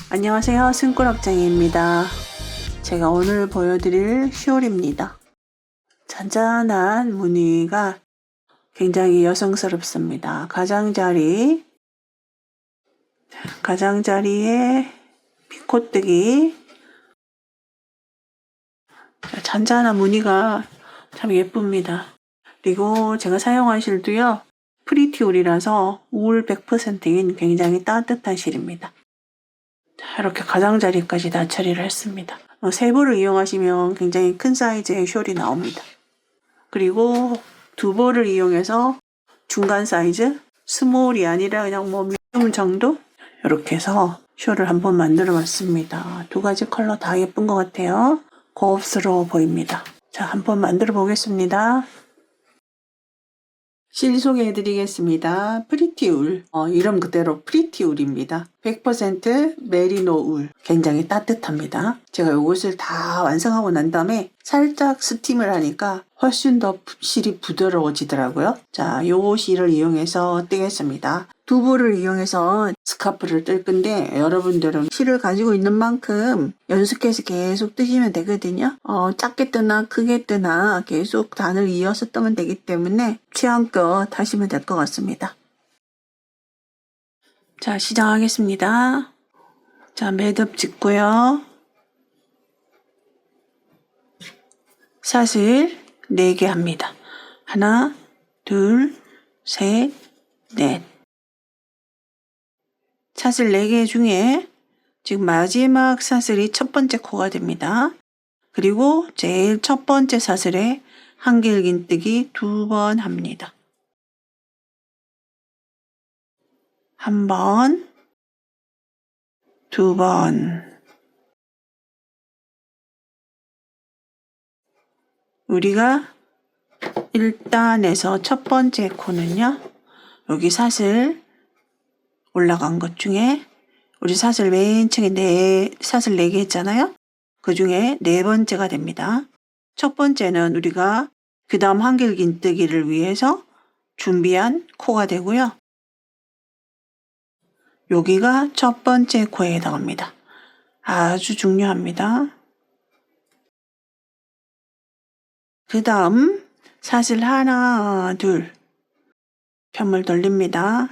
안녕하세요, 승꾸락쟁이입니다. 제가 오늘 보여드릴 숄입니다. 잔잔한 무늬가 굉장히 여성스럽습니다. 가장자리에 피코뜨기, 잔잔한 무늬가 참 예쁩니다. 그리고 제가 사용한 실도요, 프리티울이라서 울 100%인 굉장히 따뜻한 실입니다. 이렇게 가장자리까지 다 처리를 했습니다. 세 볼을 이용하시면 굉장히 큰 사이즈의 숄이 나옵니다. 그리고 2볼을 이용해서 중간 사이즈, 스몰이 아니라 그냥 미디움 정도 이렇게 해서 숄을 한번 만들어 봤습니다. 2가지 컬러 다 예쁜 것 같아요. 고급스러워 보입니다. 자, 한번 만들어 보겠습니다. 실 소개해 드리겠습니다. 프리티울, 이름 그대로 프리티울입니다. 100% 메리노 울, 굉장히 따뜻합니다. 제가 이것을 다 완성하고 난 다음에 살짝 스팀을 하니까 훨씬 더 실이 부드러워지더라고요. 자, 요 실을 이용해서 뜨겠습니다. 2볼을 이용해서 스카프를 뜰 건데 여러분들은 실을 가지고 있는 만큼 연습해서 계속 뜨시면 되거든요. 작게 뜨나 크게 뜨나 계속 단을 이어서 뜨면 되기 때문에 취향껏 하시면 될 것 같습니다. 자, 시작하겠습니다. 자, 매듭 짓고요. 사슬 4개 합니다. 하나, 둘, 셋, 넷. 사슬 4개 중에 지금 마지막 사슬이 첫 번째 코가 됩니다. 그리고 제일 첫 번째 사슬에 한길긴뜨기 2번 합니다. 1번, 2번. 우리가 1단에서 첫 번째 코는요, 여기 사슬 올라간 것 중에 우리 사슬 맨 층에 사슬 4개 했잖아요. 그 중에 4번째가 됩니다. 첫 번째는 우리가 그 다음 한길긴뜨기를 위해서 준비한 코가 되고요. 여기가 첫 번째 코에 해당합니다. 아주 중요합니다. 그 다음 사슬 하나, 둘, 편물 돌립니다.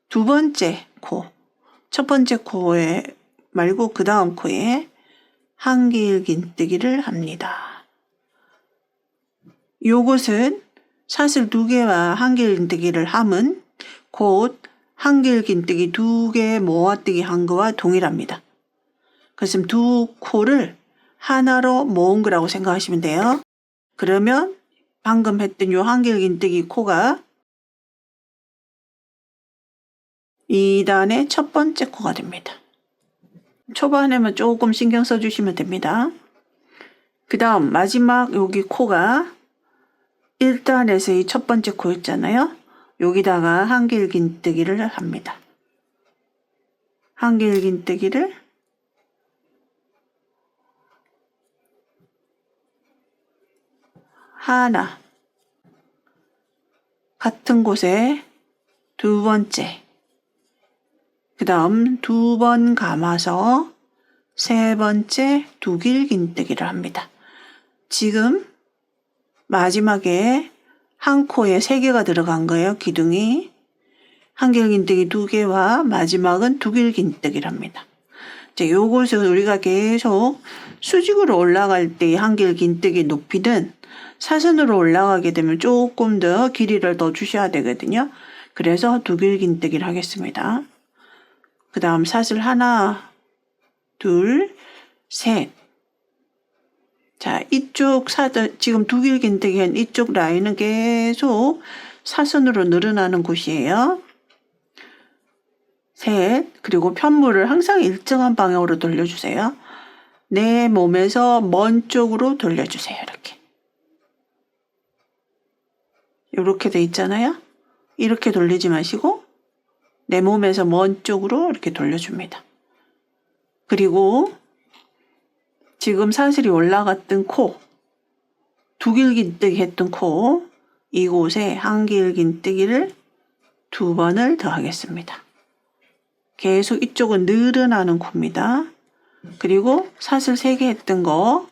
2번째 코, 첫 번째 코에 말고 그 다음 코에 한길긴뜨기를 합니다. 요것은 사슬 2개와 한길긴뜨기를 함은 곧 한길긴뜨기 2개 모아뜨기 한 거와 동일합니다. 그래서 2코를 하나로 모은 거라고 생각하시면 돼요. 그러면 방금 했던 요 한길긴뜨기 코가 2단의 첫 번째 코가 됩니다. 초반에만 조금 신경 써주시면 됩니다. 그 다음 마지막 여기 코가 1단에서의 첫 번째 코였잖아요. 여기다가 한길긴뜨기를 합니다. 한길긴뜨기를 하나, 같은 곳에 2번째, 그 다음 2번 감아서 3번째 두길긴뜨기를 합니다. 지금 마지막에 한 코에 3개가 들어간 거예요. 기둥이. 한길긴뜨기 2개와 마지막은 두길긴뜨기를 합니다. 자, 요것을 우리가 계속 수직으로 올라갈 때 한길긴뜨기 높이는 사선으로 올라가게 되면 조금 더 길이를 더 주셔야 되거든요. 그래서 두길긴뜨기를 하겠습니다. 그 다음 사슬 하나, 둘, 셋. 자, 이쪽 지금 두길긴뜨기한 이쪽 라인은 계속 사선으로 늘어나는 곳이에요. 셋, 그리고 편물을 항상 일정한 방향으로 돌려주세요. 내 몸에서 먼 쪽으로 돌려주세요. 이렇게 돼 있잖아요. 이렇게 돌리지 마시고 내 몸에서 먼 쪽으로 이렇게 돌려줍니다. 그리고 지금 사슬이 올라갔던 코, 두길긴뜨기 했던 코, 이곳에 한길긴뜨기를 2번을 더 하겠습니다. 계속 이쪽은 늘어나는 코입니다. 그리고 사슬 3개 했던 거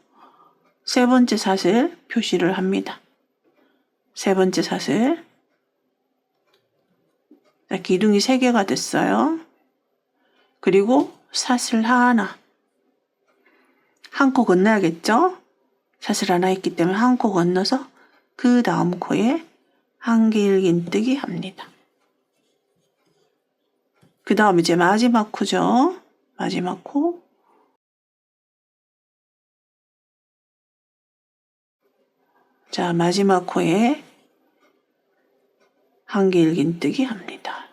세 번째 사슬 표시를 합니다. 세 번째 사슬. 자, 기둥이 3개가 됐어요. 그리고 사슬 하나. 한 코 건너야겠죠? 사슬 하나 있기 때문에 한 코 건너서 그 다음 코에 한길긴뜨기 합니다. 그 다음 이제 마지막 코죠. 마지막 코. 자, 마지막 코에 한길긴뜨기 합니다.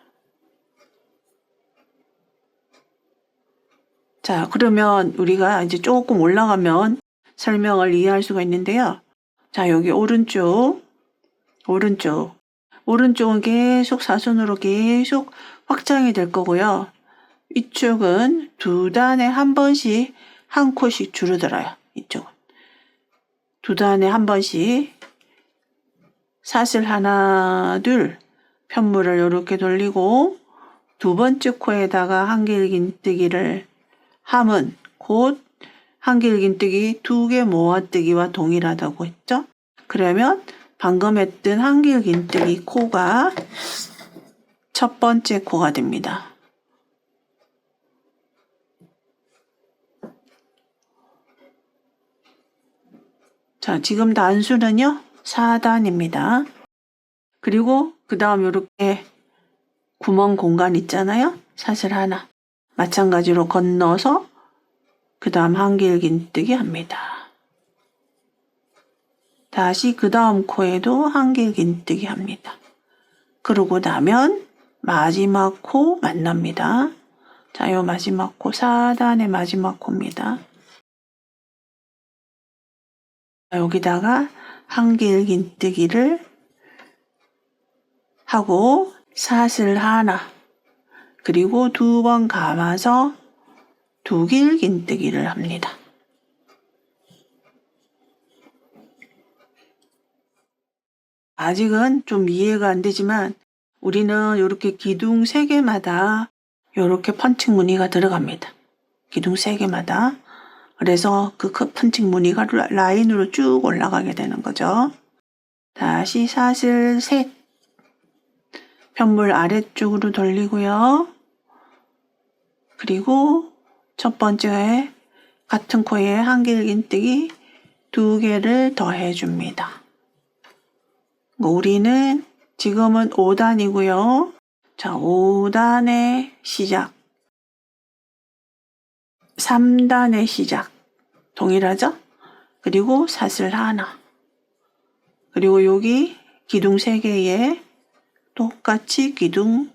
자, 그러면 우리가 이제 조금 올라가면 설명을 이해할 수가 있는데요. 자, 여기 오른쪽은 계속 사선으로 계속 확장이 될 거고요. 이쪽은 두 단에 한 번씩 한 코씩 줄어들어요. 이쪽은 두 단에 한 번씩 사슬 하나 둘 편물을 이렇게 돌리고 두 번째 코에다가 한길긴뜨기를 함은 곧 한길긴뜨기 2개 모아뜨기와 동일하다고 했죠. 그러면 방금 했던 한길긴뜨기 코가 첫 번째 코가 됩니다. 자, 지금 단수는요 4단입니다. 그리고 그 다음 이렇게 구멍 공간 있잖아요. 사슬 하나 마찬가지로 건너서 그 다음 한길긴뜨기 합니다. 다시 그 다음 코에도 한길긴뜨기 합니다. 그러고 나면 마지막 코 만납니다. 자, 요 마지막 코 4단의 마지막 코입니다. 여기다가 한길긴뜨기를 하고 사슬 하나 그리고 2번 감아서 두길긴뜨기를 합니다. 아직은 좀 이해가 안 되지만 우리는 이렇게 기둥 3개마다 이렇게 펀칭 무늬가 들어갑니다. 기둥 3개마다. 그래서 그 펀칭 무늬가 라인으로 쭉 올라가게 되는 거죠. 다시 사슬 셋 편물 아래쪽으로 돌리고요. 그리고 첫 번째 같은 코에 한길긴뜨기 2개를 더해 줍니다. 우리는 지금은 5단이고요. 자, 5단의 시작. 3단의 시작. 동일하죠? 그리고 사슬 하나. 그리고 여기 기둥 3개에 똑같이 기둥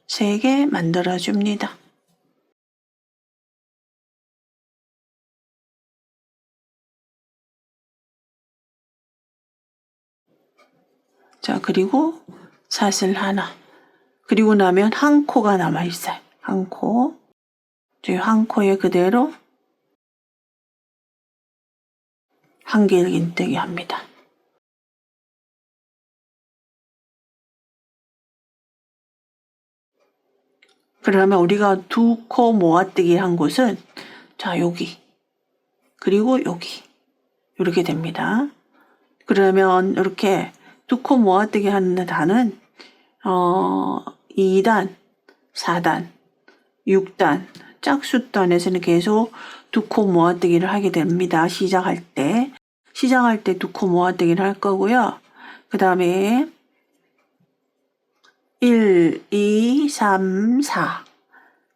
3개 만들어 줍니다. 자, 그리고 사슬 하나. 그리고 나면 한 코가 남아 있어요. 한 코. 한 코에 그대로 한길긴뜨기 합니다. 그러면 우리가 2코 모아뜨기 한 곳은 자, 여기. 그리고 여기. 이렇게 됩니다. 그러면 이렇게 2코 모아뜨기 하는 단은 2단, 4단, 6단, 짝수단에서는 계속 2코 모아뜨기를 하게 됩니다. 시작할 때 2코 모아뜨기를 할 거고요. 그 다음에 1, 2, 3, 4.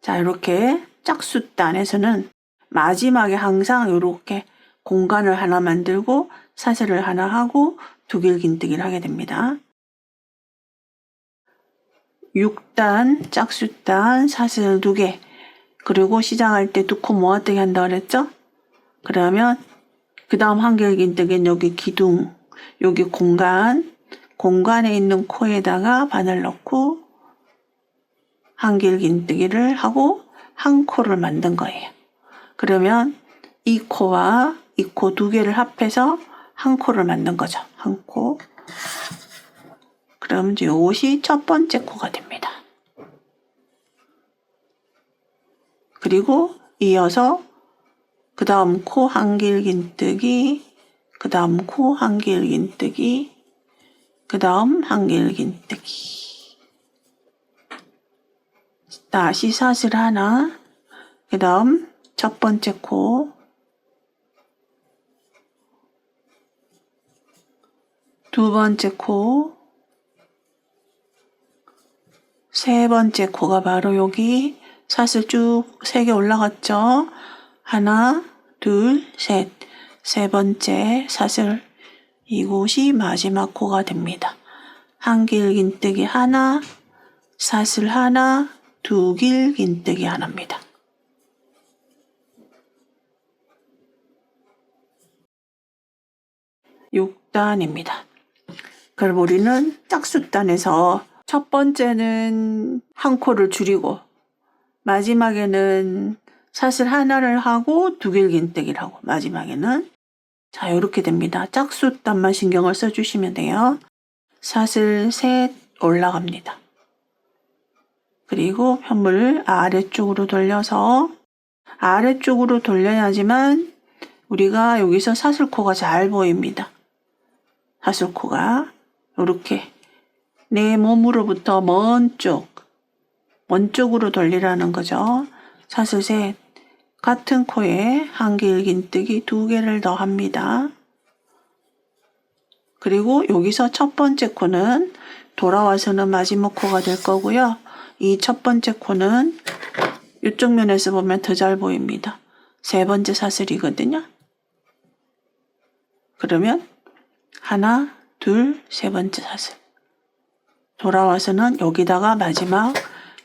자, 이렇게 짝수단에서는 마지막에 항상 이렇게 공간을 하나 만들고 사슬을 하나 하고 두길긴뜨기를 하게 됩니다. 6단, 짝수단, 사슬 2개. 그리고 시작할 때 2코 모아뜨기 한다 그랬죠? 그러면 그 다음 한길긴뜨기는 여기 기둥, 여기 공간에 있는 코에다가 바늘 넣고 한길긴뜨기를 하고 한 코를 만든 거예요. 그러면 이 코와 이 코 2개를 합해서 한 코를 만든 거죠. 한 코. 그럼 이제 이것이 첫 번째 코가 됩니다. 그리고 이어서 그 다음 코 한길 긴뜨기, 그 다음 코 한길 긴뜨기, 그 다음 한길 긴뜨기. 다시 사슬 하나, 그 다음 첫 번째 코, 두 번째 코, 세 번째 코가 바로 여기 사슬 쭉 3개 올라갔죠? 하나, 둘, 셋. 세 번째 사슬. 이곳이 마지막 코가 됩니다. 한길 긴뜨기 하나, 사슬 하나, 두 길 긴뜨기 하나입니다. (6단입니다) 그럼 우리는 짝수단에서 첫 번째는 한 코를 줄이고 마지막에는 사슬 하나를 하고 두 길 긴뜨기를 하고 마지막에는 자 이렇게 됩니다. 짝수단만 신경을 써주시면 돼요. 사슬 셋 올라갑니다. 그리고 편물을 아래쪽으로 돌려서 아래쪽으로 돌려야지만 우리가 여기서 사슬코가 잘 보입니다. 사슬코가 이렇게 내 몸으로부터 먼 쪽으로 돌리라는 거죠. 사슬 셋, 같은 코에 한길 긴뜨기 2개를 더 합니다. 그리고 여기서 첫 번째 코는 돌아와서는 마지막 코가 될 거고요. 이 첫 번째 코는 이쪽 면에서 보면 더 잘 보입니다. 세 번째 사슬이거든요. 그러면 하나, 둘, 세 번째 사슬. 돌아와서는 여기다가 마지막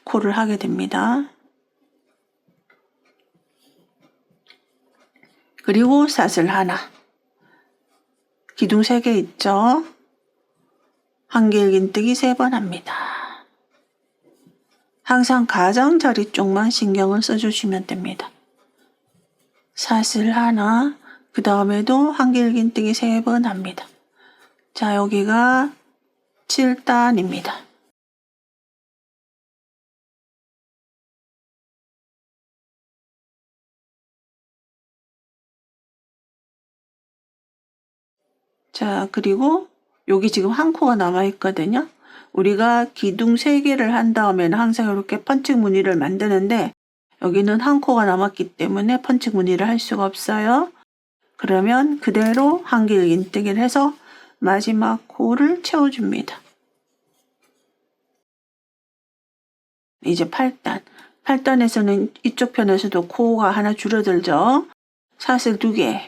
코를 하게 됩니다. 그리고 사슬 하나. 기둥 3개 있죠? 한길 긴뜨기 3번 합니다. 항상 가장자리 쪽만 신경을 써주시면 됩니다. 사슬 하나, 그 다음에도 한길 긴뜨기 3번 합니다. 자, 여기가 7단입니다. 자, 그리고 여기 지금 한 코가 남아 있거든요. 우리가 기둥 3개를 한 다음에는 항상 이렇게 펀칭 무늬를 만드는데 여기는 한 코가 남았기 때문에 펀칭 무늬를 할 수가 없어요. 그러면 그대로 한길 긴뜨기를 해서 마지막 코를 채워줍니다. 이제 8단. 8단에서는 이쪽 편에서도 코가 하나 줄어들죠. 사슬 2개.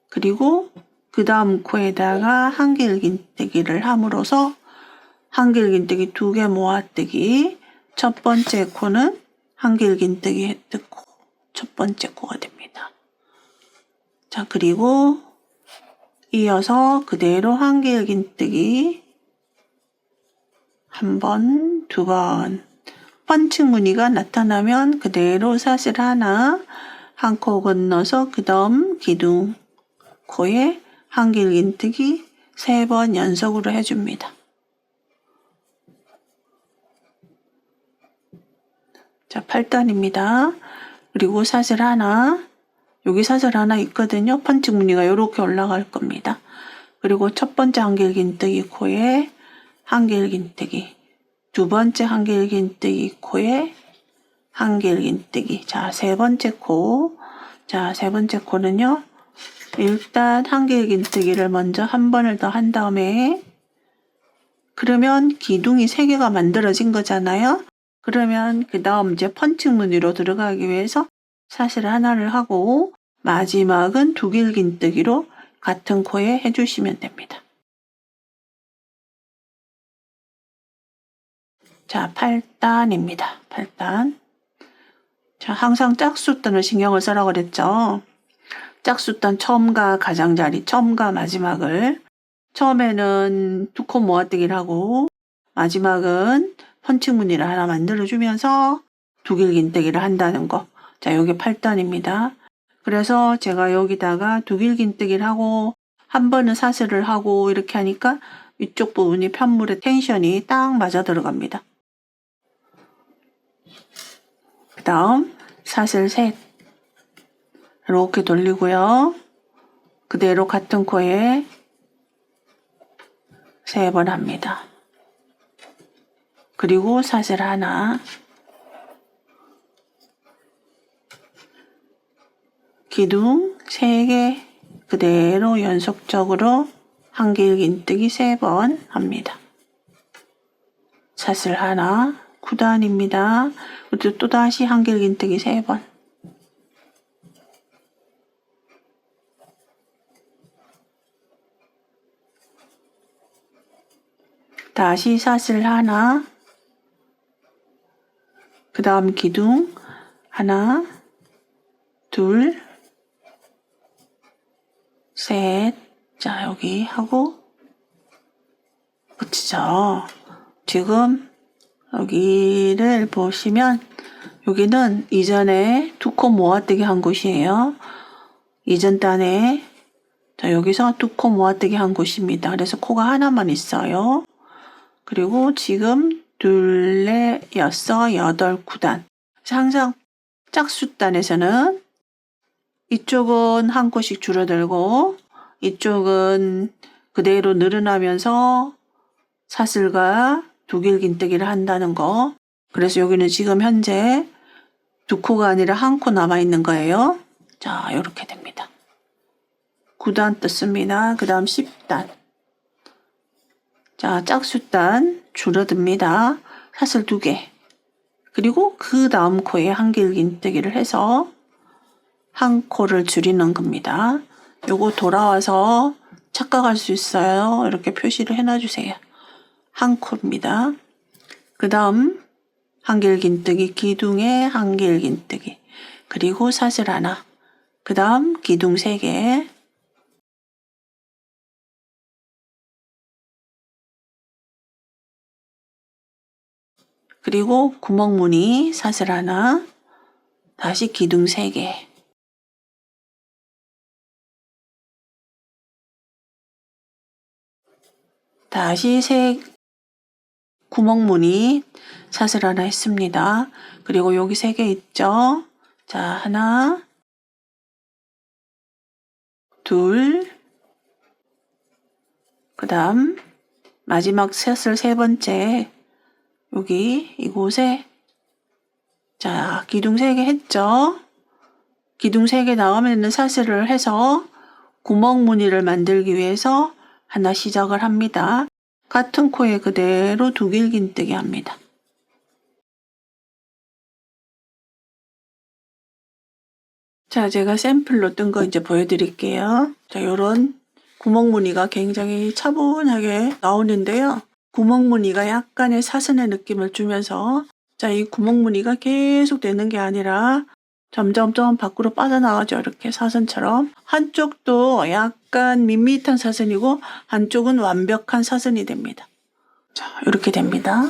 그리고 그 다음 코에다가 한길 긴뜨기를 함으로써 한길 긴뜨기 2개 모아뜨기. 첫 번째 코는 한길 긴뜨기 획득코. 첫 번째 코가 됩니다. 자, 그리고 이어서 그대로 한길 긴뜨기 한 번, 2번. 펀칭 무늬가 나타나면 그대로 사슬 하나, 한 코 건너서 그 다음 기둥 코에 한길 긴뜨기 3번 연속으로 해줍니다. 자, 8단입니다. 그리고 사슬 하나, 여기 사슬 하나 있거든요. 펀칭 무늬가 이렇게 올라갈 겁니다. 그리고 첫 번째 한길 긴뜨기 코에 한길 긴뜨기, 두 번째 한길 긴뜨기 코에 한길 긴뜨기. 자, 세 번째 코. 자, 세 번째 코는요. 일단 한길 긴뜨기를 먼저 한 번을 더 한 다음에 그러면 기둥이 3개가 만들어진 거잖아요. 그러면 그 다음 이제 펀칭 무늬로 들어가기 위해서 사슬 하나를 하고 마지막은 2길 긴뜨기로 같은 코에 해주시면 됩니다. 자, 8단입니다. 8단. 자, 항상 짝수단을 신경을 쓰라고 그랬죠. 짝수단 처음과 가장자리, 처음과 마지막을 처음에는 2코 모아뜨기를 하고 마지막은 펀칭 무늬를 하나 만들어주면서 2길 긴뜨기를 한다는 거. 자, 여기 8단입니다. 그래서 제가 여기다가 2길 긴뜨기를 하고 한 번은 사슬을 하고 이렇게 하니까 이쪽 부분이 편물의 텐션이 딱 맞아 들어갑니다. 그 다음 사슬 셋. 이렇게 돌리고요. 그대로 같은 코에 3번 합니다. 그리고 사슬 하나, 기둥 3개 그대로 연속적으로 한길긴뜨기 3번 합니다. 사슬 하나, 9단입니다. 그리고 또다시 한길긴뜨기 3번. 다시 사슬 하나, 그 다음 기둥 하나, 둘, 셋. 자, 여기 하고 붙이죠. 지금 여기를 보시면 여기는 이전에 2코 모아뜨기 한 곳이에요. 이전 단에 자, 여기서 2코 모아뜨기 한 곳입니다. 그래서 코가 하나만 있어요. 그리고 지금 둘, 넷, 여섯, 여덟, 9단. 항상 짝수단에서는 이쪽은 한 코씩 줄어들고 이쪽은 그대로 늘어나면서 사슬과 두길긴뜨기를 한다는 거. 그래서 여기는 지금 현재 2코가 아니라 1코 남아있는 거예요. 자, 이렇게 됩니다. 9단 떴습니다. 그 다음 10단. 자, 짝수단 줄어듭니다. 사슬 2개. 그리고 그 다음 코에 한길긴뜨기를 해서 한 코를 줄이는 겁니다. 요거 돌아와서 착각할 수 있어요. 이렇게 표시를 해놔주세요. 한 코입니다. 그 다음 한길긴뜨기, 기둥에 한길긴뜨기, 그리고 사슬 하나, 그 다음 기둥 3개, 그리고 구멍무늬 사슬 하나, 다시 기둥 3개, 다시 구멍무늬 사슬 하나 했습니다. 그리고 여기 3개 있죠? 자, 하나, 둘, 그 다음 마지막 사슬 3번째 여기 이곳에 자, 기둥 3개 했죠? 기둥 3개 나오면 사슬을 해서 구멍 무늬를 만들기 위해서 하나 시작을 합니다. 같은 코에 그대로 두길긴뜨기 합니다. 자, 제가 샘플로 뜬 거 이제 보여드릴게요. 자, 요런 구멍 무늬가 굉장히 차분하게 나오는데요. 구멍 무늬가 약간의 사선의 느낌을 주면서 자, 이 구멍 무늬가 계속 되는 게 아니라 점점점 밖으로 빠져나가죠. 이렇게 사선처럼. 한쪽도 약간 밋밋한 사선이고 한쪽은 완벽한 사선이 됩니다. 자, 이렇게 됩니다.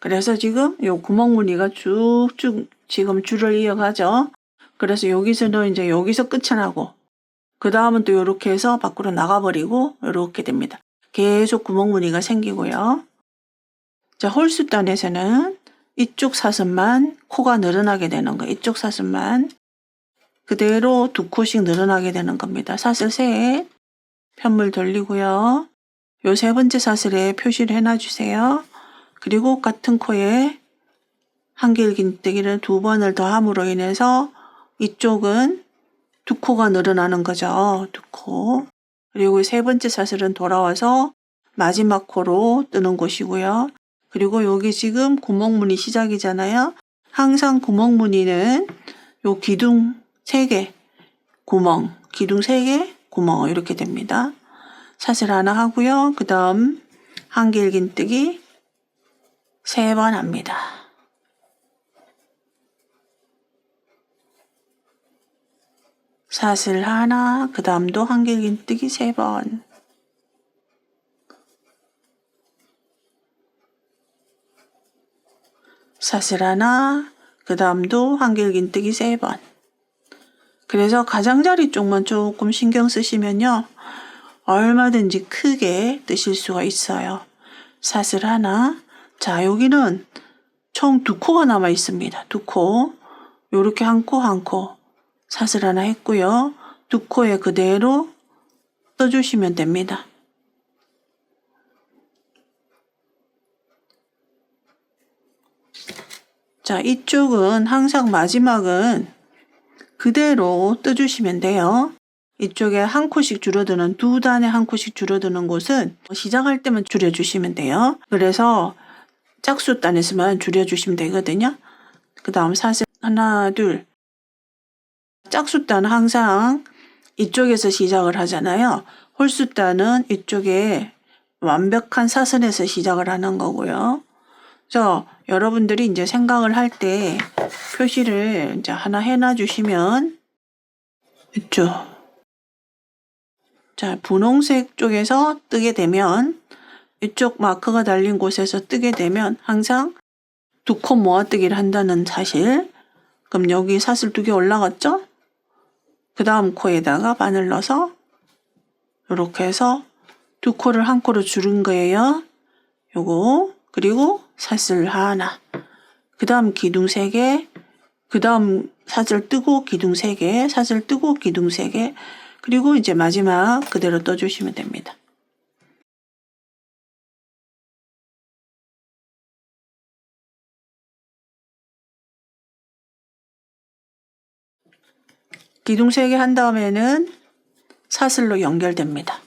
그래서 지금 요 구멍 무늬가 쭉쭉 지금 줄을 이어가죠. 그래서 여기서는 이제 여기서 끝이 나고 그 다음은 또 이렇게 해서 밖으로 나가버리고 이렇게 됩니다. 계속 구멍 무늬가 생기고요. 자, 홀수단에서는 이쪽 사선만 코가 늘어나게 되는 거. 이쪽 사선만 그대로 2코씩 늘어나게 되는 겁니다. 사슬 셋, 편물 돌리고요. 요 3번째 사슬에 표시를 해놔주세요. 그리고 같은 코에 한길긴뜨기를 2번을 더 함으로 인해서 이쪽은 2코가 늘어나는 거죠. 2코. 그리고 3번째 사슬은 돌아와서 마지막 코로 뜨는 곳이고요. 그리고 여기 지금 구멍무늬 시작이잖아요. 항상 구멍무늬는 요 기둥 3개 구멍, 기둥 3개 구멍 이렇게 됩니다. 사슬 하나 하고요. 그 다음 한길긴뜨기 3번 합니다. 사슬 하나, 그 다음도 한길긴뜨기 3번. 사슬 하나, 그 다음도 한길긴뜨기 3번. 그래서 가장자리 쪽만 조금 신경 쓰시면요. 얼마든지 크게 뜨실 수가 있어요. 사슬 하나. 자, 여기는 총 2코가 남아 있습니다. 2코. 요렇게 한 코 한 코 사슬 하나 했고요. 두 코에 그대로 떠주시면 됩니다. 자, 이쪽은 항상 마지막은 그대로 떠주시면 돼요. 이쪽에 한 코씩 줄어드는 두 단에 한 코씩 줄어드는 곳은 시작할 때만 줄여주시면 돼요. 그래서 짝수단에서만 줄여주시면 되거든요. 그 다음 사슬 하나 둘. 짝수단은 항상 이쪽에서 시작을 하잖아요. 홀수단은 이쪽에 완벽한 사슬에서 시작을 하는 거고요. 그래서 여러분들이 이제 생각을 할 때 표시를 이제 하나 해놔 주시면 있죠. 자, 분홍색 쪽에서 뜨게 되면 이쪽 마크가 달린 곳에서 뜨게 되면 항상 두 코 모아뜨기를 한다는 사실. 그럼 여기 사슬 2개 올라갔죠? 그 다음 코에다가 바늘 넣어서 이렇게 해서 두 코를 한 코로 줄인 거예요. 요거 그리고 사슬 하나, 그 다음 기둥 3개, 그 다음 사슬 뜨고 기둥 3개, 사슬 뜨고 기둥 3개, 그리고 이제 마지막 그대로 떠주시면 됩니다. 기둥 3개 한 다음에는 사슬로 연결됩니다.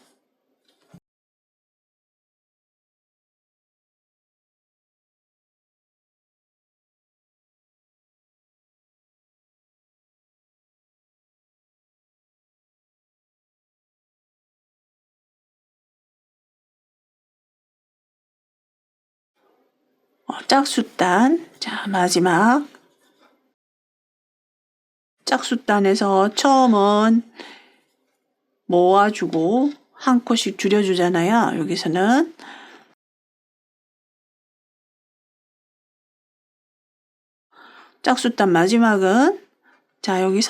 짝수단, 자 마지막 짝수단에서 처음은 모아주고 한 코씩 줄여주잖아요. 여기서는 짝수단 마지막은 자 여기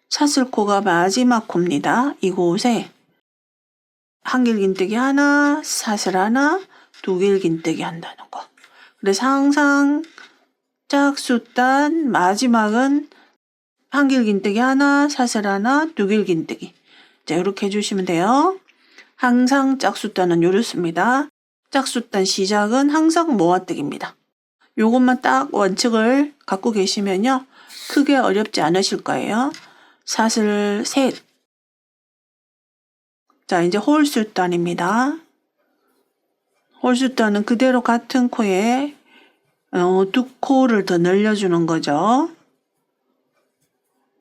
사슬코가 마지막 코입니다. 이곳에 한길긴뜨기 하나, 사슬 하나, 두길긴뜨기 한다는 거. 그래서 항상 짝수단 마지막은 한길긴뜨기 하나, 사슬 하나, 두길긴뜨기. 자, 이렇게 해주시면 돼요. 항상 짝수단은 이렇습니다. 짝수단 시작은 항상 모아뜨기입니다. 요것만 딱 원칙을 갖고 계시면요. 크게 어렵지 않으실 거예요. 사슬 셋. 자, 이제 홀수단입니다. 홀수단은 그대로 같은 코에 두 코를 더 늘려주는 거죠.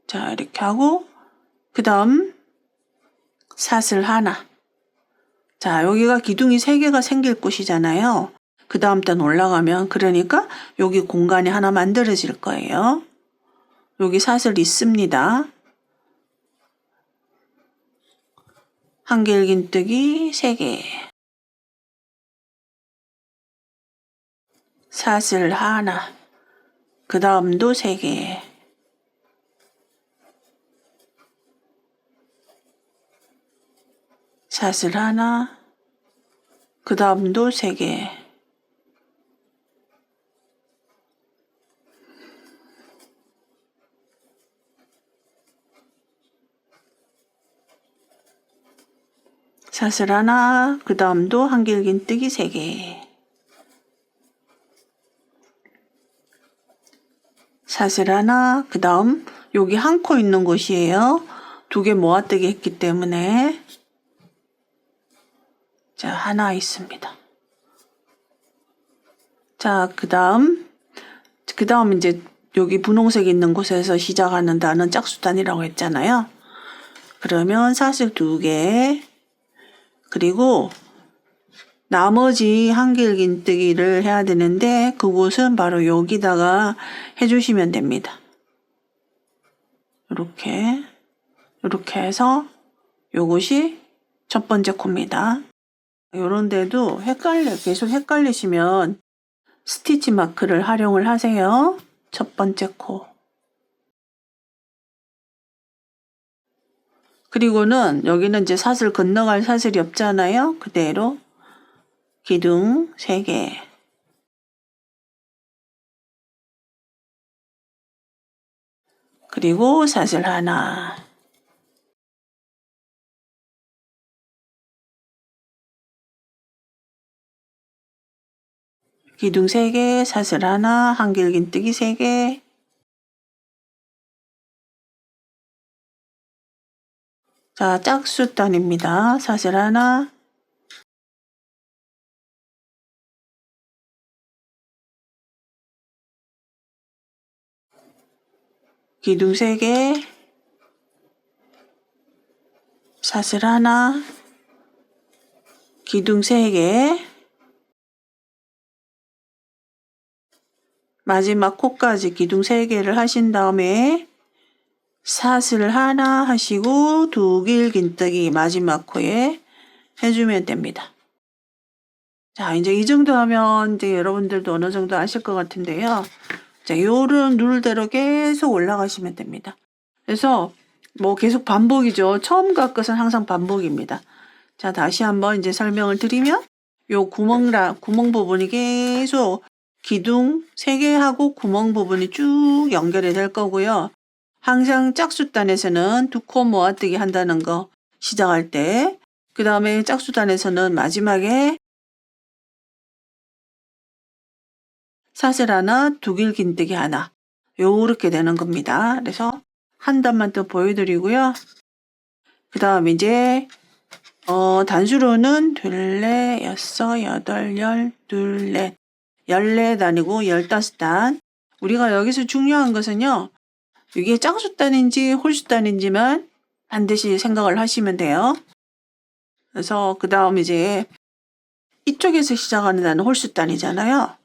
자, 이렇게 하고 그 다음 사슬 하나. 자, 여기가 기둥이 3개가 생길 곳이잖아요. 그 다음 단 올라가면 그러니까 여기 공간이 하나 만들어질 거예요. 여기 사슬 있습니다. 한길긴뜨기 3개. 사슬 하나. 그 다음도 3개. 사슬 하나. 그 다음도 3개. 사슬 하나, 그 다음도 한길긴뜨기 3개. 사슬 하나, 그 다음 여기 한 코 있는 곳이에요. 2개 모아뜨기 했기 때문에 자, 하나 있습니다. 자, 그 다음 이제 여기 분홍색 있는 곳에서 시작하는 단은 짝수단이라고 했잖아요. 그러면 사슬 2개, 그리고 나머지 한길긴뜨기를 해야 되는데 그곳은 바로 여기다가 해주시면 됩니다. 이렇게 해서 요것이 첫 번째 코입니다. 요런 데도 계속 헷갈리시면 스티치 마크를 활용을 하세요. 첫 번째 코. 그리고는 여기는 이제 사슬 건너갈 사슬이 없잖아요. 그대로 기둥 3개. 그리고 사슬 하나. 기둥 3개, 사슬 하나, 한길긴뜨기 3개. 자, 짝수단입니다. 사슬 하나, 기둥 3개, 사슬 하나, 기둥 3개, 마지막 코까지 기둥 3개를 하신 다음에 사슬 하나 하시고 두길긴뜨기 마지막 코에 해주면 됩니다. 자, 이제 이 정도 하면 이제 여러분들도 어느 정도 아실 것 같은데요. 자, 요런 룰대로 계속 올라가시면 됩니다. 그래서 뭐 계속 반복이죠. 처음과 끝은 항상 반복입니다. 자, 다시 한번 이제 설명을 드리면 요 구멍 부분이 계속 기둥 3개 하고 구멍 부분이 쭉 연결이 될 거고요. 항상 짝수단에서는 2코 모아뜨기 한다는 거 시작할 때, 그 다음에 짝수단에서는 마지막에 사슬 하나, 두길긴뜨기 하나, 요렇게 되는 겁니다. 그래서 한 단만 또 보여드리고요. 그 다음 이제 단수로는 둘레, 여섯, 여덟, 열, 둘레, 14단이고 15단. 우리가 여기서 중요한 것은요. 이게 짝수단인지 홀수단인지만 반드시 생각을 하시면 돼요. 그래서 그 다음 이제 이쪽에서 시작하는 단은 홀수단이잖아요.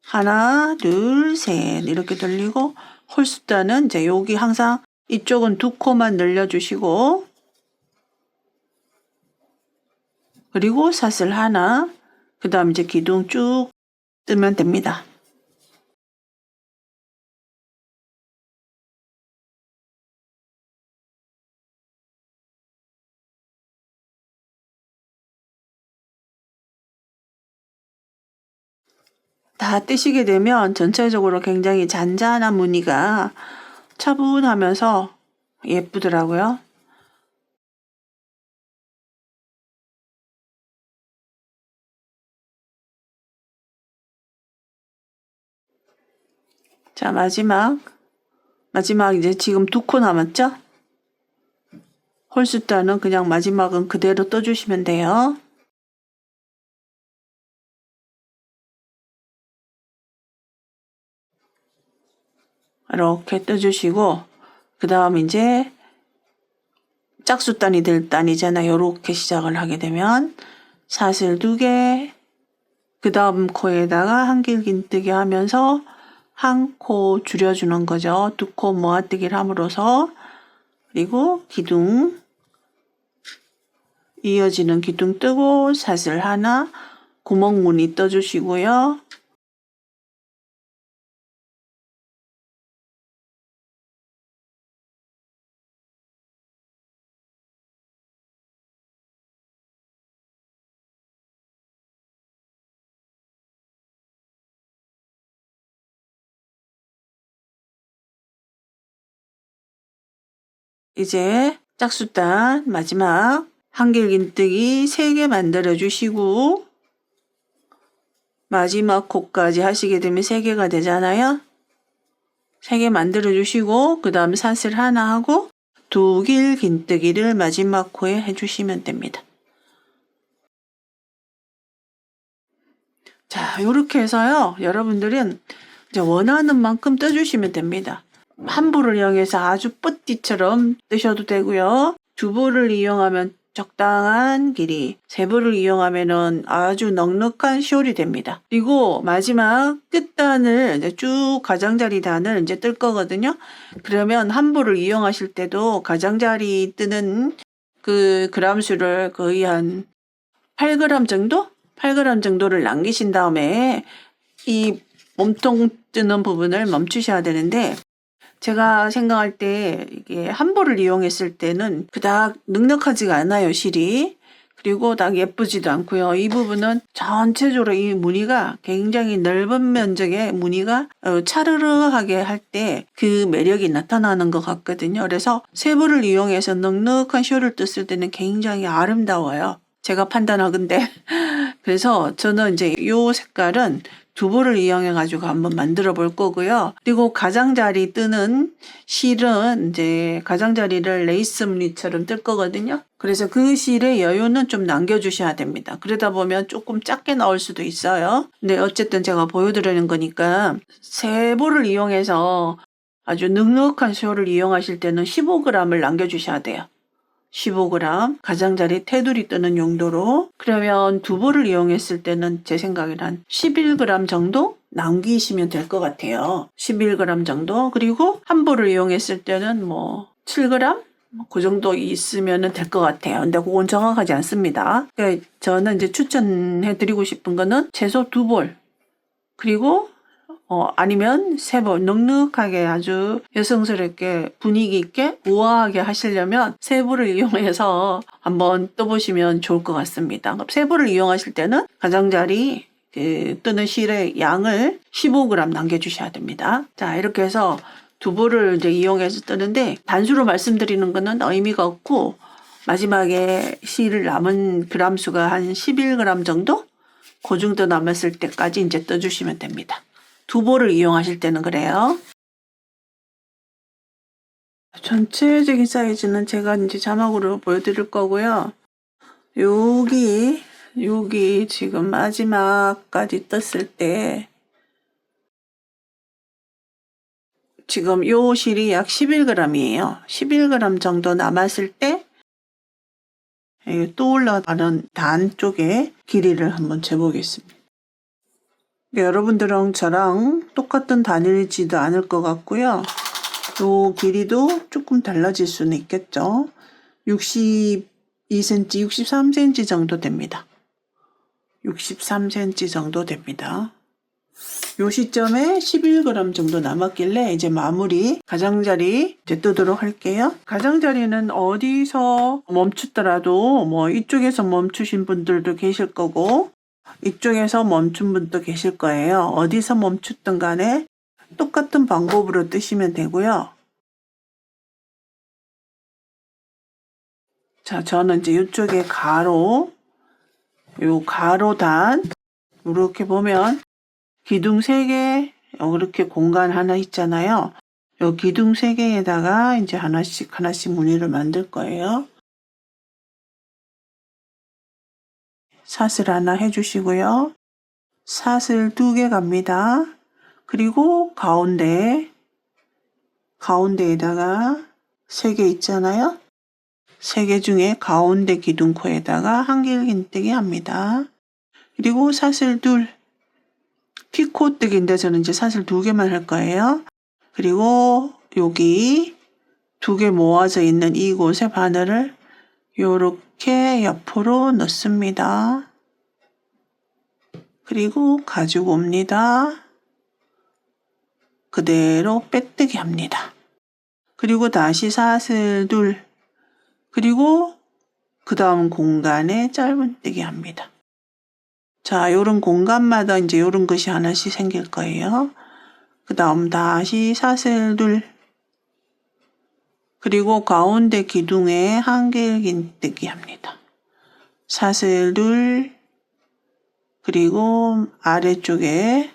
하나, 둘, 셋 이렇게 돌리고 홀수단은 이제 여기 항상 이쪽은 2코만 늘려주시고 그리고 사슬 하나, 그 다음 이제 기둥 쭉 뜨면 됩니다. 다 뜨시게 되면 전체적으로 굉장히 잔잔한 무늬가 차분하면서 예쁘더라고요. 자, 마지막 이제 지금 2코 남았죠? 홀수단은 그냥 마지막은 그대로 떠주시면 돼요. 이렇게 떠주시고 그 다음 이제 짝수단이 될 단이잖아요. 이렇게 시작을 하게 되면 사슬 2개, 그 다음 코에다가 한길긴뜨기 하면서 한 코 줄여주는 거죠. 2코 모아뜨기를 함으로써. 그리고 기둥 이어지는 기둥 뜨고 사슬 하나, 구멍 무늬 떠주시고요. 이제 짝수단 마지막 한길긴뜨기 3개 만들어 주시고 마지막 코까지 하시게 되면 3개가 되잖아요. 3개 만들어 주시고 그 다음 사슬 하나 하고 두길긴뜨기를 마지막 코에 해주시면 됩니다. 자, 이렇게 해서요. 여러분들은 이제 원하는 만큼 떠주시면 됩니다. 한 볼을 이용해서 아주 뿌띠처럼 뜨셔도 되고요. 2볼을 이용하면 적당한 길이, 3볼을 이용하면은 아주 넉넉한 숄이 됩니다. 그리고 마지막 끝단을 이제 쭉 가장자리 단을 이제 뜰 거거든요. 그러면 한 볼을 이용하실 때도 가장자리 뜨는 그 그람 수를 거의 한 8g 정도? 8g 정도를 남기신 다음에 이 몸통 뜨는 부분을 멈추셔야 되는데 제가 생각할 때 이게 한 볼을 이용했을 때는 그닥 넉넉하지가 않아요, 실이. 그리고 딱 예쁘지도 않고요. 이 부분은 전체적으로 이 무늬가 굉장히 넓은 면적의 무늬가 차르르하게 할 때 그 매력이 나타나는 것 같거든요. 그래서 세부를 이용해서 넉넉한 쇼를 떴을 때는 굉장히 아름다워요. 제가 판단하건데. 그래서 저는 이제 이 색깔은 두부를 이용해 가지고 한번 만들어 볼 거고요. 그리고 가장자리 뜨는 실은 이제 가장자리를 레이스 무늬처럼 뜰 거거든요. 그래서 그 실의 여유는 좀 남겨주셔야 됩니다. 그러다 보면 조금 작게 나올 수도 있어요. 근데 어쨌든 제가 보여드리는 거니까 세부를 이용해서 아주 넉넉한 쇼를 이용하실 때는 15g을 남겨주셔야 돼요. 15g 가장자리 테두리 뜨는 용도로. 그러면 두부를 이용했을 때는 제 생각에는 한 11g 정도 남기시면 될 것 같아요. 11g 정도. 그리고 한 보를 이용했을 때는 뭐 7g? 그 정도 있으면 될 것 같아요. 근데 그건 정확하지 않습니다. 그러니까 저는 이제 추천해 드리고 싶은 거는 최소 2볼. 그리고 아니면 3볼 넉넉하게 아주 여성스럽게 분위기 있게 우아하게 하시려면 3볼을 이용해서 한번 떠보시면 좋을 것 같습니다. 3볼을 이용하실 때는 가장자리 뜨는 실의 양을 15g 남겨주셔야 됩니다. 자, 이렇게 해서 2볼을 이제 이용해서 뜨는데 단수로 말씀드리는 거는 의미가 없고 마지막에 실 남은 그람 수가 한 11g 정도? 그 정도 남았을 때까지 이제 떠주시면 됩니다. 2볼을 이용하실 때는 그래요. 전체적인 사이즈는 제가 이제 자막으로 보여드릴 거고요. 여기 지금 마지막까지 떴을 때 지금 요 실이 약 11g이에요. 11g 정도 남았을 때 또 올라가는 단 쪽에 길이를 한번 재보겠습니다. 여러분들은 저랑 똑같은 단일지도 않을 것 같고요. 요 길이도 조금 달라질 수는 있겠죠. 62cm, 63cm 정도 됩니다. 63cm 정도 됩니다. 요 시점에 11g 정도 남았길래 이제 마무리 가장자리 이제 뜨도록 할게요. 가장자리는 어디서 멈추더라도 뭐 이쪽에서 멈추신 분들도 계실 거고 이쪽에서 멈춘 분도 계실 거예요. 어디서 멈췄든 간에 똑같은 방법으로 뜨시면 되고요. 자, 저는 이제 이쪽에 가로, 요 가로단 이렇게 보면 기둥 3개 이렇게 공간 하나 있잖아요. 요 기둥 3개에다가 이제 하나씩 무늬를 만들 거예요. 사슬 하나 해주시고요. 사슬 2개 갑니다. 그리고 가운데에다가 3개 있잖아요. 3개 중에 가운데 기둥코에다가 한길긴뜨기 합니다. 그리고 사슬 둘, 피코뜨기인데 저는 이제 사슬 2개만 할 거예요. 그리고 여기 2개 모아져 있는 이곳에 바늘을 요렇게 옆으로 넣습니다. 그리고 가지고 옵니다. 그대로 빼뜨기 합니다. 그리고 다시 사슬 둘, 그리고 그 다음 공간에 짧은뜨기 합니다. 자, 요런 공간마다 이제 요런 것이 하나씩 생길 거예요. 그 다음 다시 사슬 둘, 그리고 가운데 기둥에 한길긴뜨기 합니다. 사슬 둘, 그리고 아래쪽에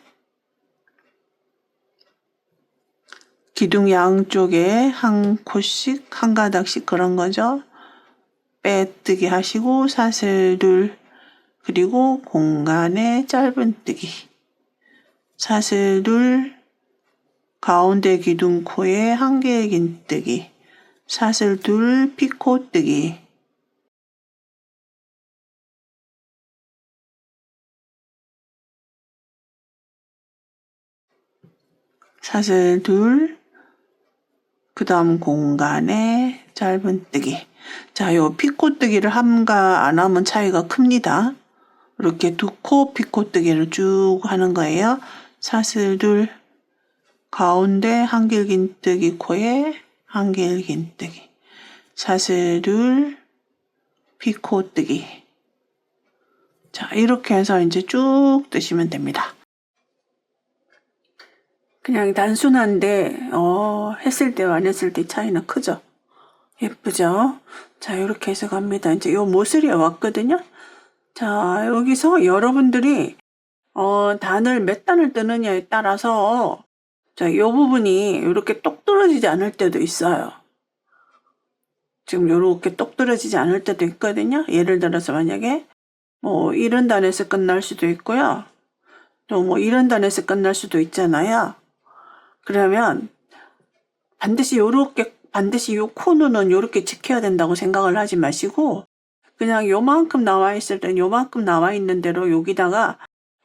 기둥 양쪽에 한 코씩 한 가닥씩 그런 거죠. 빼뜨기 하시고 사슬 둘, 그리고 공간에 짧은뜨기, 사슬 둘, 가운데 기둥코에 한길긴뜨기, 사슬 둘, 피코뜨기, 사슬 둘, 그 다음 공간에 짧은뜨기. 자, 요 피코뜨기를 함과 안 하면 차이가 큽니다. 이렇게 2코 피코뜨기를 쭉 하는 거예요. 사슬 둘, 가운데 한길긴뜨기 코에 한길긴뜨기, 사슬 둘, 피코뜨기, 자, 이렇게 해서 이제 쭉 뜨시면 됩니다. 그냥 단순한데 했을 때와 안 했을 때 차이는 크죠. 예쁘죠? 자, 이렇게 해서 갑니다. 이제 요 모서리에 왔거든요. 자, 여기서 여러분들이 단을 몇 단을 뜨느냐에 따라서 자, 요 부분이 이렇게 똑 떨어지지 않을 때도 있어요. 지금 요렇게 똑 떨어지지 않을 때도 있거든요. 예를 들어서 만약에 뭐 이런 단에서 끝날 수도 있고요. 또 뭐 이런 단에서 끝날 수도 있잖아요. 그러면 반드시 요 코너는 요렇게 지켜야 된다고 생각을 하지 마시고 그냥 요만큼 나와 있을 땐 요만큼 나와 있는 대로 여기다가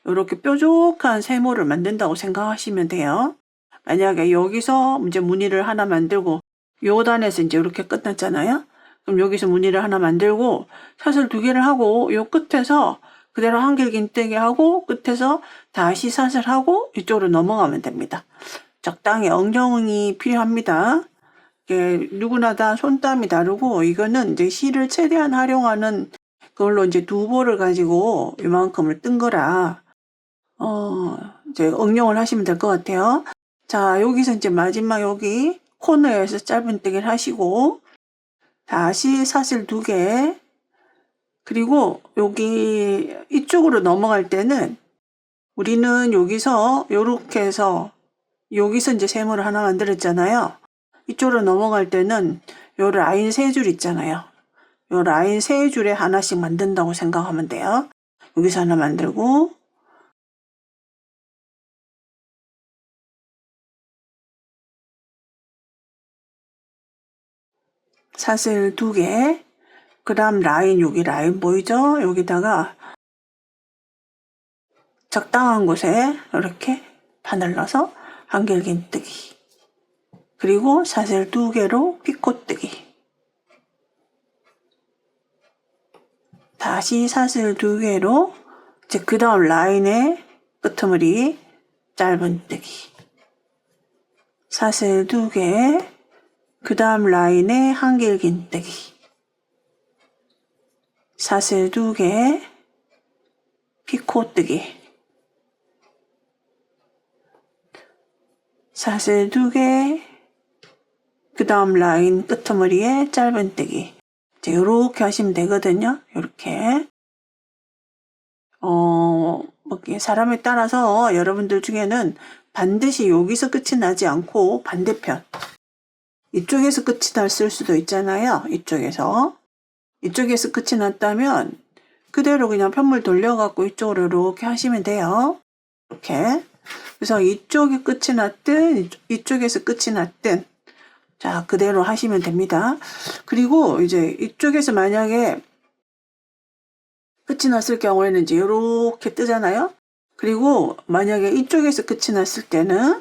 요렇게 뾰족한 세모를 만든다고 생각하시면 돼요. 만약에 여기서 이제 무늬를 하나 만들고 요 단에서 이제 이렇게 끝났잖아요. 그럼 여기서 무늬를 하나 만들고 사슬 2개를 하고 요 끝에서 그대로 한길긴뜨기 하고 끝에서 다시 사슬하고 이쪽으로 넘어가면 됩니다. 적당히 엉덩이 필요합니다. 이게 누구나 다 손땀이 다르고 이거는 이제 실을 최대한 활용하는 그걸로 이제 2볼을 가지고 이만큼을 뜬 거라 이제 응용을 하시면 될 것 같아요. 자, 여기서 이제 마지막 여기 코너에서 짧은뜨기를 하시고 다시 사슬 2개 그리고 여기 이쪽으로 넘어갈 때는 우리는 여기서 요렇게 해서 여기서 이제 세모를 하나 만들었잖아요. 이쪽으로 넘어갈 때는 요 라인 3줄 있잖아요. 요 라인 3줄에 하나씩 만든다고 생각하면 돼요. 여기서 하나 만들고 사슬 2개 그 다음 라인 여기 라인 보이죠? 여기다가 적당한 곳에 이렇게 바늘 넣어서 한길긴뜨기 그리고 사슬 2개로 피코뜨기 다시 사슬 2개로 이제 그 다음 라인의 끄트머리 짧은뜨기 사슬 2개 그 다음 라인에 한길긴뜨기 사슬 2개 피코뜨기 사슬 2개 그 다음 라인 끄트머리에 짧은뜨기 이제 요렇게 하시면 되거든요. 요렇게 뭐 사람에 따라서 여러분들 중에는 반드시 여기서 끝이 나지 않고 반대편 이쪽에서 끝이 났을 수도 있잖아요. 이쪽에서 끝이 났다면 그대로 그냥 편물 돌려갖고 이쪽으로 이렇게 하시면 돼요. 이렇게 그래서 이쪽이 끝이 났든 이쪽에서 끝이 났든 자 그대로 하시면 됩니다. 그리고 이제 이쪽에서 만약에 끝이 났을 경우에는 이제 이렇게 뜨잖아요. 그리고 만약에 이쪽에서 끝이 났을 때는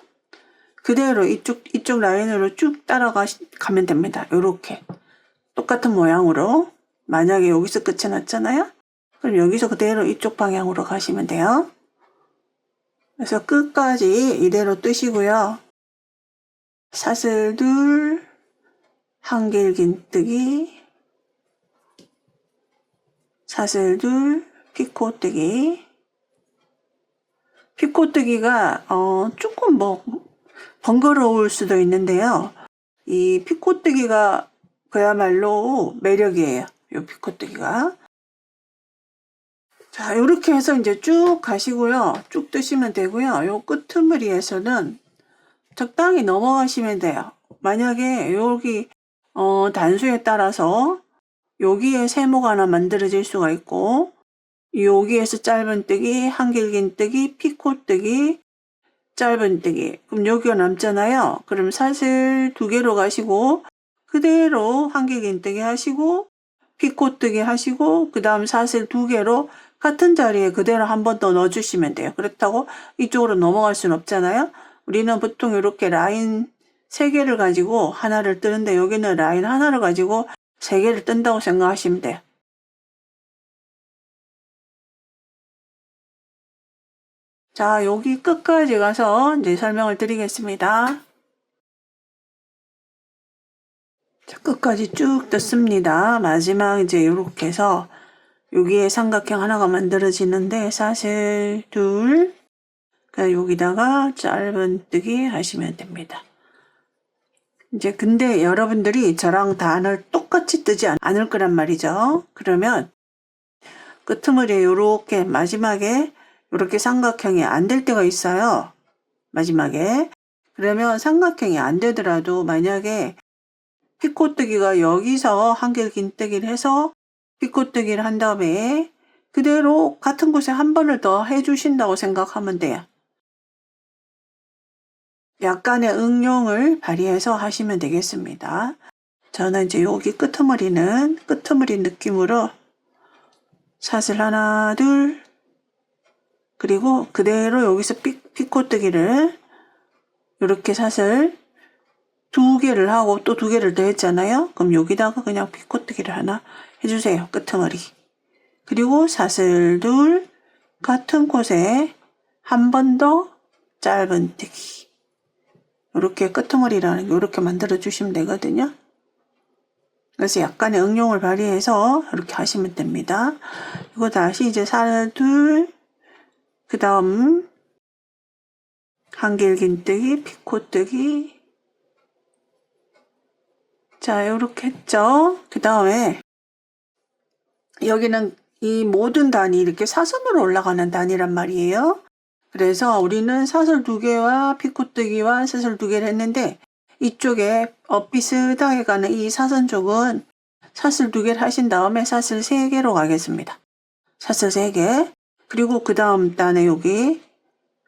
그대로 이쪽 라인으로 쭉 따라가면 됩니다. 이렇게 똑같은 모양으로 만약에 여기서 끝이 났잖아요. 그럼 여기서 그대로 이쪽 방향으로 가시면 돼요. 그래서 끝까지 이대로 뜨시고요. 사슬 둘 한길긴뜨기 사슬 둘 피코뜨기 피코뜨기가 조금 번거로울 수도 있는데요. 이 피코뜨기가 그야말로 매력이에요. 이 피코뜨기가. 자, 이렇게 해서 이제 쭉 가시고요. 쭉 뜨시면 되고요. 요 끄트머리에서는 적당히 넘어가시면 돼요. 만약에 여기 단수에 따라서 여기에 세모가 하나 만들어질 수가 있고 여기에서 짧은뜨기, 한길긴뜨기, 피코뜨기, 짧은뜨기 그럼 여기가 남잖아요. 그럼 사슬 2개로 가시고 그대로 한길긴뜨기 하시고 피코뜨기 하시고 그 다음 사슬 2개로 같은 자리에 그대로 한 번 더 넣어주시면 돼요. 그렇다고 이쪽으로 넘어갈 수는 없잖아요. 우리는 보통 이렇게 라인 3개를 가지고 하나를 뜨는데 여기는 라인 하나를 가지고 3개를 뜬다고 생각하시면 돼요. 자, 여기 끝까지 가서 이제 설명을 드리겠습니다. 자, 끝까지 쭉 떴습니다. 마지막 이제 이렇게 해서 여기에 삼각형 하나가 만들어지는데 사슬 둘, 여기다가 짧은뜨기 하시면 됩니다. 이제 근데 여러분들이 저랑 단을 똑같이 뜨지 않을 거란 말이죠. 그러면 끄트머리에 요렇게 마지막에 요렇게 삼각형이 안 될 때가 있어요. 마지막에. 그러면 삼각형이 안 되더라도 만약에 피코뜨기가 여기서 한길긴뜨기를 해서 피코뜨기를 한 다음에 그대로 같은 곳에 한 번을 더 해주신다고 생각하면 돼요. 약간의 응용을 발휘해서 하시면 되겠습니다. 저는 이제 여기 끄트머리 느낌으로 사슬 하나, 둘, 그리고 그대로 여기서 피코뜨기를 이렇게 사슬 두 개를 하고 또 두 개를 더 했잖아요. 그럼 여기다가 그냥 피코뜨기를 하나 해주세요. 끄트머리. 그리고 사슬 둘, 같은 곳에 한 번 더 짧은뜨기. 이렇게 끄트머리라는 게 이렇게 만들어 주시면 되거든요. 그래서 약간의 응용을 발휘해서 이렇게 하시면 됩니다. 이거 다시 이제 사슬 둘, 그 다음 한길긴뜨기, 피코뜨기. 자, 이렇게 했죠. 그 다음에 여기는 이 모든 단이 이렇게 사선으로 올라가는 단이란 말이에요. 그래서 우리는 사슬 두 개와 피코뜨기와 사슬 두 개를 했는데 이쪽에 비슷하게 가는 이 사선 쪽은 사슬 두 개를 하신 다음에 사슬 세 개로 가겠습니다. 사슬 세 개. 그리고 그 다음 단에 여기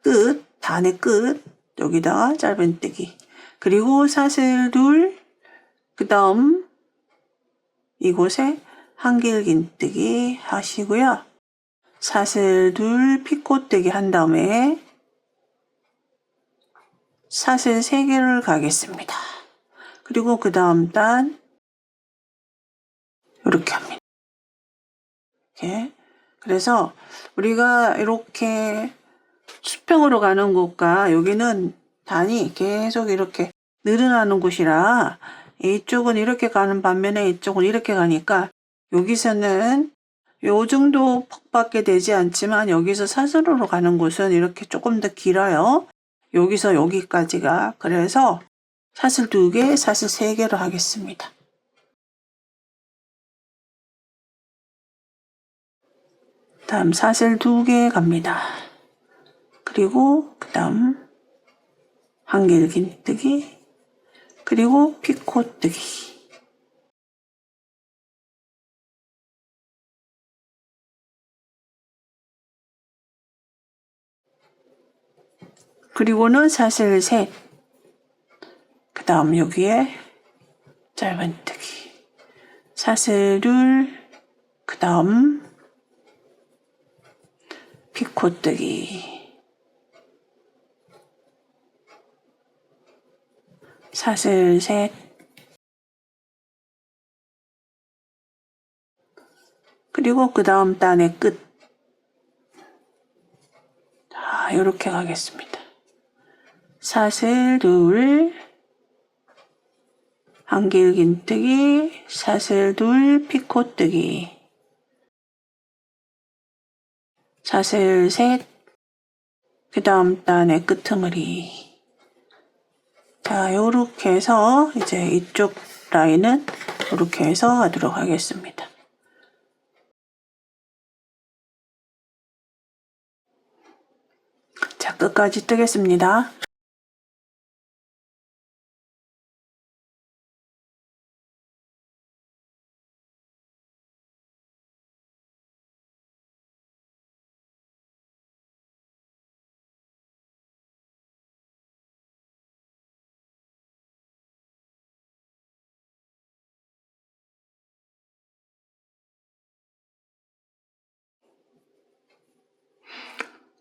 끝, 단의 끝, 여기다가 짧은뜨기. 그리고 사슬 둘, 그 다음 이곳에 한길긴뜨기 하시고요. 사슬 둘, 피코뜨기 한 다음에 사슬 3개를 가겠습니다. 그리고 그 다음 단 이렇게 합니다. 이렇게. 그래서 우리가 이렇게 수평으로 가는 곳과 여기는 단이 계속 이렇게 늘어나는 곳이라 이쪽은 이렇게 가는 반면에 이쪽은 이렇게 가니까 여기서는 요 정도 폭밖에 되지 않지만 여기서 사슬으로 가는 곳은 이렇게 조금 더 길어요. 여기서 여기까지가. 그래서 사슬 2개, 사슬 3개로 하겠습니다. 다음 사슬 2개 갑니다. 그리고 그 다음 한길긴뜨기, 그리고 피코뜨기. 그리고는 사슬 셋, 그 다음 여기에 짧은뜨기, 사슬 둘, 그 다음 피코뜨기, 사슬 셋, 그리고 그 다음 단의 끝. 자, 이렇게 가겠습니다. 사슬 둘, 한길긴뜨기, 사슬 둘, 피코뜨기, 사슬 셋, 그 다음 단의 끄트머리. 자, 요렇게 해서 이제 이쪽 라인은 이렇게 해서 하도록 하겠습니다. 자, 끝까지 뜨겠습니다.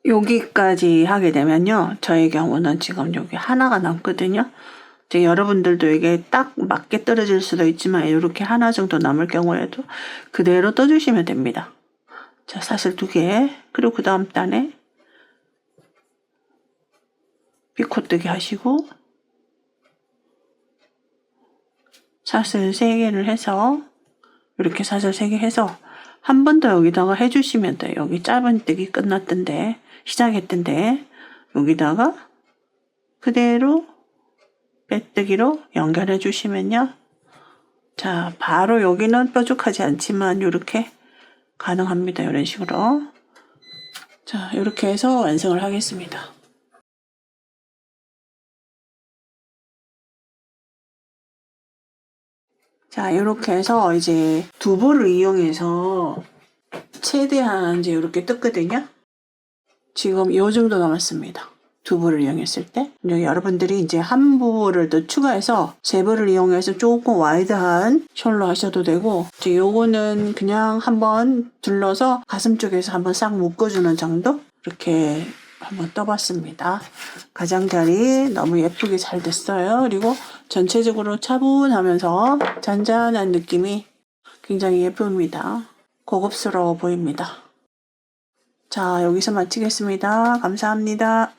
여기까지 하게 되면요. 저의 경우는 지금 여기 하나가 남거든요. 이제 여러분들도 이게 딱 맞게 떨어질 수도 있지만 이렇게 하나 정도 남을 경우에도 그대로 떠주시면 됩니다. 자, 사슬 2개, 그리고 그 다음 단에 피코뜨기 하시고 사슬 3개를 해서 이렇게 사슬 3개 해서 한 번 더 여기다가 해주시면 돼요. 여기 짧은뜨기 끝났던데, 시작했던데, 여기다가 그대로 빼뜨기로 연결해 주시면요. 자, 바로 여기는 뾰족하지 않지만 이렇게 가능합니다. 이런 식으로. 자, 이렇게 해서 완성을 하겠습니다. 자, 이렇게 해서 이제 두부를 이용해서 최대한 이제 이렇게 뜯거든요. 지금 이 정도 남았습니다. 두부를 이용했을 때. 이제 여러분들이 이제 한 부를 더 추가해서 세 부를 이용해서 조금 와이드한 숄로 하셔도 되고, 이제 요거는 그냥 한번 둘러서 가슴 쪽에서 한번 싹 묶어주는 정도? 이렇게 한번 떠봤습니다. 가장자리 너무 예쁘게 잘 됐어요. 그리고 전체적으로 차분하면서 잔잔한 느낌이 굉장히 예쁩니다. 고급스러워 보입니다. 자, 여기서 마치겠습니다. 감사합니다.